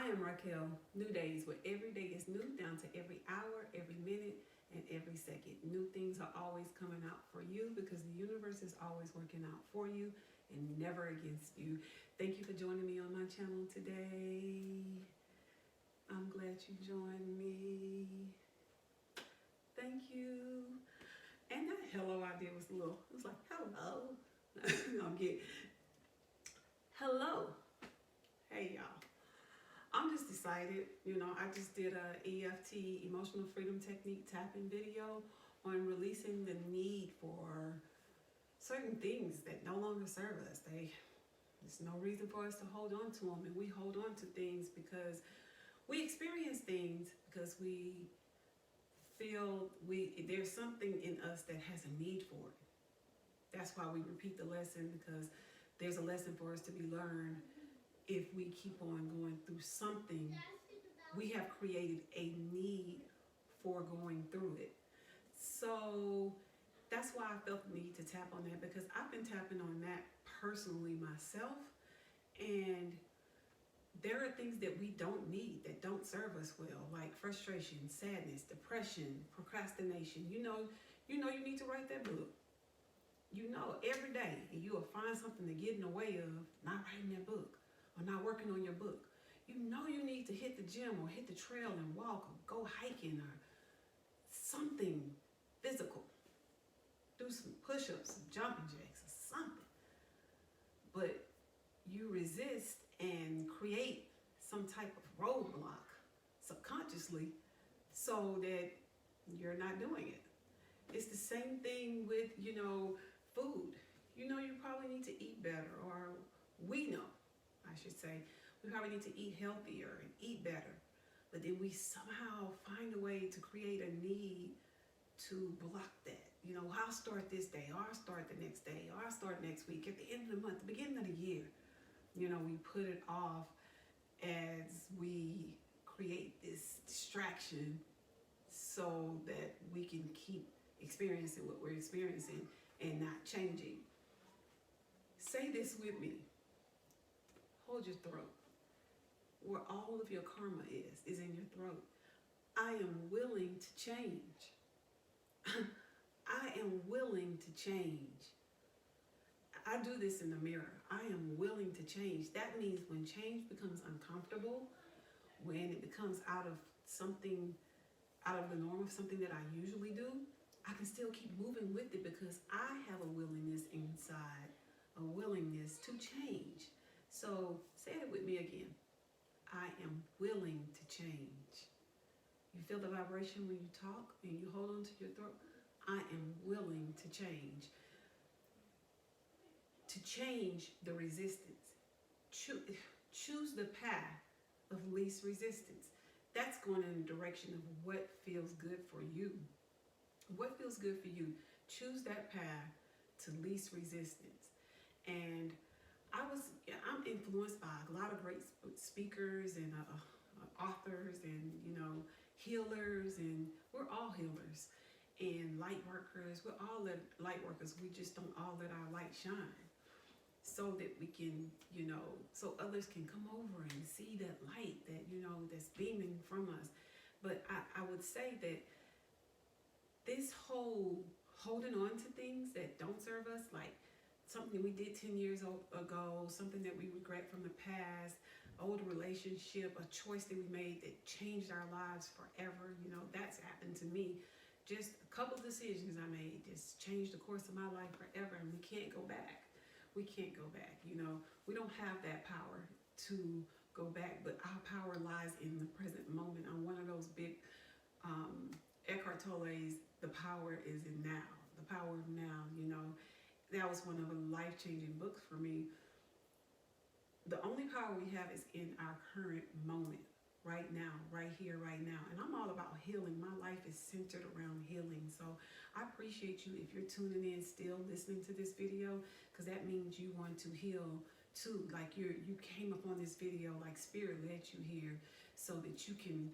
I am Raquel, Newdayze, where every day is new down to every hour, every minute, and every second. New things are always coming out for you because the universe is always working out for you and never against you. Thank you for joining me on my channel today. I'm glad you joined me. Thank you. And that hello I did was it was like, hello. I'm kidding. Hello. Hey, y'all. I'm just excited. I just did a EFT, Emotional Freedom Technique tapping video on releasing the need for certain things that no longer serve us. There's no reason for us to hold on to them, and we hold on to things because we experience things because we feel there's something in us that has a need for it. That's why we repeat the lesson, because there's a lesson for us to be learned. If we keep on going through something, we have created a need for going through it. So that's why I felt the need to tap on that, because I've been tapping on that personally myself. And there are things that we don't need, that don't serve us well, like frustration, sadness, depression, procrastination. You need to write that book. Every day, and you will find something to get in the way of not writing that book or not working on your book. You need to hit the gym or hit the trail and walk or go hiking or something physical. Do some push-ups, some jumping jacks or something. But you resist and create some type of roadblock subconsciously so that you're not doing it. It's the same thing with, food. You probably need to eat better, or we know, I should say, we probably need to eat healthier and eat better. But then we somehow find a way to create a need to block that. I'll start this day, or I'll start the next day, or I'll start next week, at the end of the month, the beginning of the year. We put it off as we create this distraction so that we can keep experiencing what we're experiencing and not changing. Say this with me. Hold your throat. Where all of your karma is in your throat. I am willing to change. I am willing to change. I do this in the mirror. I am willing to change. That means when change becomes uncomfortable, when it becomes out of the norm of something that I usually do, I can still keep moving with it because I have a willingness inside, a willingness to change. So say it with me again. I am willing to change. You feel the vibration when you talk and you hold on to your throat? I am willing to change. To change the resistance. Choose the path of least resistance. That's going in the direction of what feels good for you. What feels good for you? Choose that path to least resistance. And I'm influenced by a lot of great speakers and authors and healers, and we're all healers and light workers. We're all light workers. We just don't all let our light shine, so that we can, so others can come over and see that light that that's beaming from us. But I would say that this whole holding on to things that don't serve us, like something we did 10 years ago, something that we regret from the past, old relationship, a choice that we made that changed our lives forever. That's happened to me. Just a couple decisions I made just changed the course of my life forever, and we can't go back. We can't go back. We don't have that power to go back, but our power lies in the present moment. I'm one of those big Eckhart Tolle's The Power is in Now. The Power of Now, that was one of the life-changing books for me. The only power we have is in our current moment, right now, right here, right now. And I'm all about healing. My life is centered around healing. So I appreciate you if you're tuning in still, listening to this video, because that means you want to heal too. Like you came upon this video, like Spirit led you here, so that you can,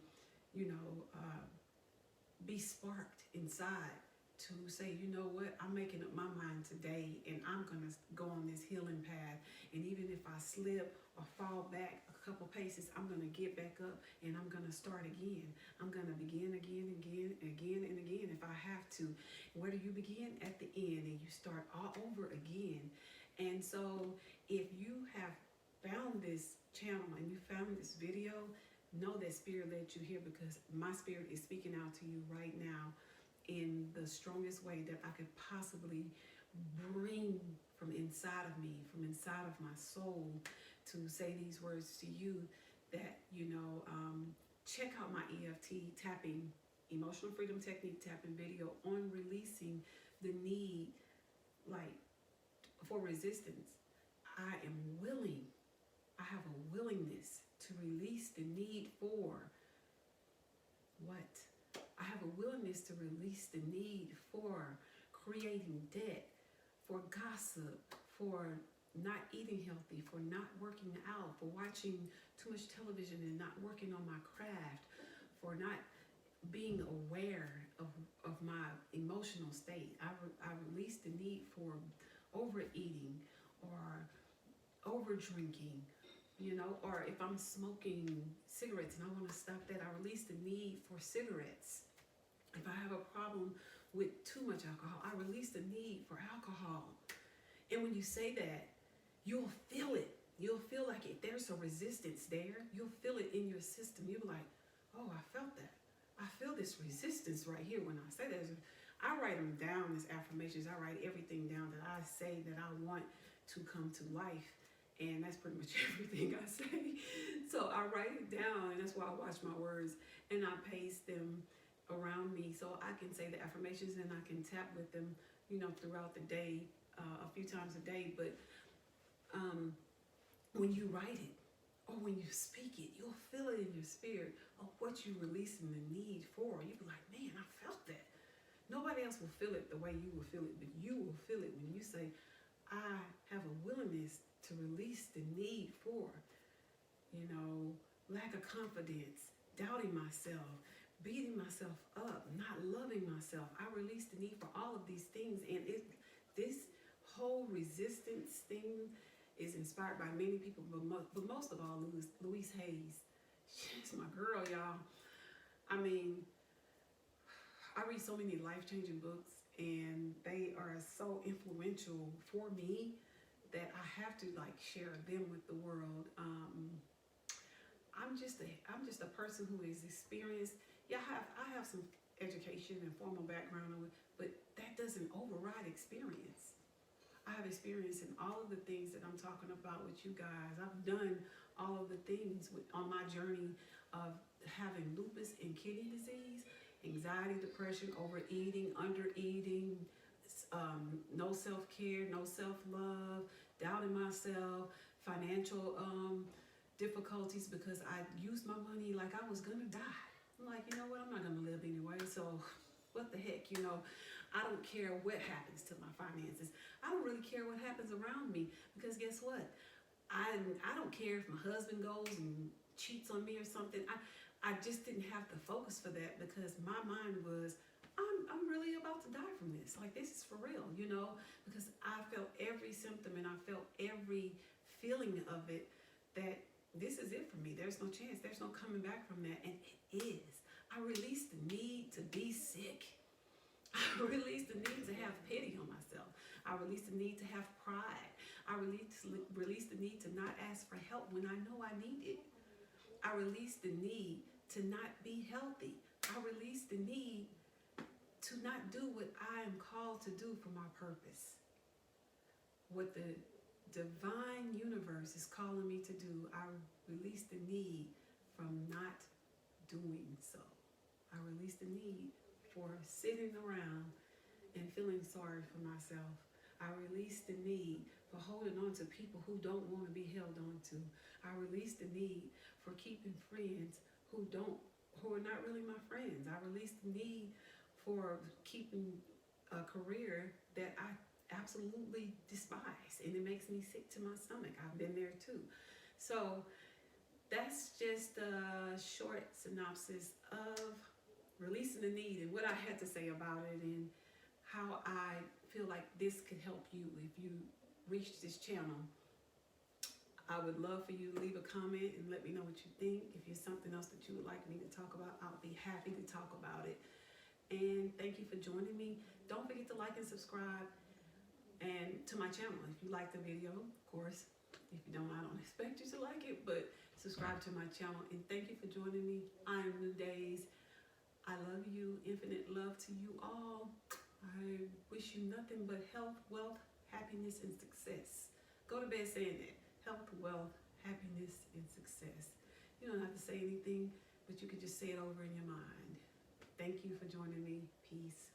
be sparked inside to say, you know what, I'm making up my mind today and I'm going to go on this healing path. And even if I slip or fall back a couple paces, I'm going to get back up and I'm going to start again. I'm going to begin again and again if I have to. Where do you begin? At the end, and you start all over again. And so if you have found this channel and you found this video, know that Spirit led you here, because my spirit is speaking out to you right now in the strongest way that I could possibly bring from inside of me, from inside of my soul, to say these words to you that, check out my EFT tapping, emotional freedom technique tapping video on releasing the need, for resistance. I am willing. I have a willingness to release the need for what? I have a willingness to release the need for creating debt, for gossip, for not eating healthy, for not working out, for watching too much television and not working on my craft, for not being aware of my emotional state. I release the need for overeating or over drinking, or if I'm smoking cigarettes and I want to stop that, I release the need for cigarettes. If I have a problem with too much alcohol, I release the need for alcohol. And when you say that, you'll feel it. You'll feel like if there's a resistance there, you'll feel it in your system. You'll be like, oh, I felt that. I feel this resistance right here when I say that. I write them down as affirmations. I write everything down that I say that I want to come to life. And that's pretty much everything I say. So I write it down, and that's why I watch my words, and I paste them around me so I can say the affirmations and I can tap with them, throughout the day, a few times a day. But when you write it or when you speak it, you'll feel it in your spirit of what you're releasing the need for. You'll be like, man, I felt that. Nobody else will feel it the way you will feel it, but you will feel it when you say, I have a willingness to release the need for, lack of confidence, doubting myself, beating myself up, not loving myself. I release the need for all of these things. And this whole resistance thing is inspired by many people, but most of all, Louise Hayes. She's my girl, y'all. I mean, I read so many life-changing books, and they are so influential for me that I have to share them with the world. I'm just a person who is experienced. Yeah, I have some education and formal background, but that doesn't override experience. I have experience in all of the things that I'm talking about with you guys. I've done all of the things on my journey of having lupus and kidney disease, anxiety, depression, overeating, undereating, no self-care, no self-love, doubting myself, financial difficulties because I used my money like I was gonna die. I'm like, you know what, I'm not gonna live anyway, so what the heck, I don't care what happens to my finances. I don't really care what happens around me, because guess what? I don't care if my husband goes and cheats on me or something. I just didn't have the focus for that, because my mind was, I'm really about to die from this. Like, this is for real, because I felt every symptom and I felt every feeling of it, that this is it for me. There's no chance. There's no coming back from that. And it is. I released the need to be sick. I released the need to have pity on myself. I released the need to have pride. I released the need to not ask for help when I know I need it. I released the need to not be healthy. I released the need to not do what I am called to do for my purpose. What the divine universe is calling me to do, I release the need from not doing so. I release the need for sitting around and feeling sorry for myself. I release the need for holding on to people who don't want to be held on to. I release the need for keeping friends who are not really my friends. I release the need for keeping a career that I absolutely despise, and it makes me sick to my stomach. I've been there too. So that's just a short synopsis of releasing the need and what I had to say about it. And how I feel like this could help you if you reach this channel. I would love for you to leave a comment and let me know what you think. If there's something else that you would like me to talk about, I'll be happy to talk about it. And thank you for joining me. Don't forget to like and subscribe and to my channel if you like the video. Of course, if you don't, I don't expect you to like it, but subscribe to my channel. And thank you for joining me. I'm Newdayze. I love you. Infinite love to you all. I wish you nothing but health, wealth, happiness, and success. Go to bed saying that. Health, wealth, happiness, and success. You don't have to say anything, but you can just say it over in your mind. Thank you for joining me. Peace.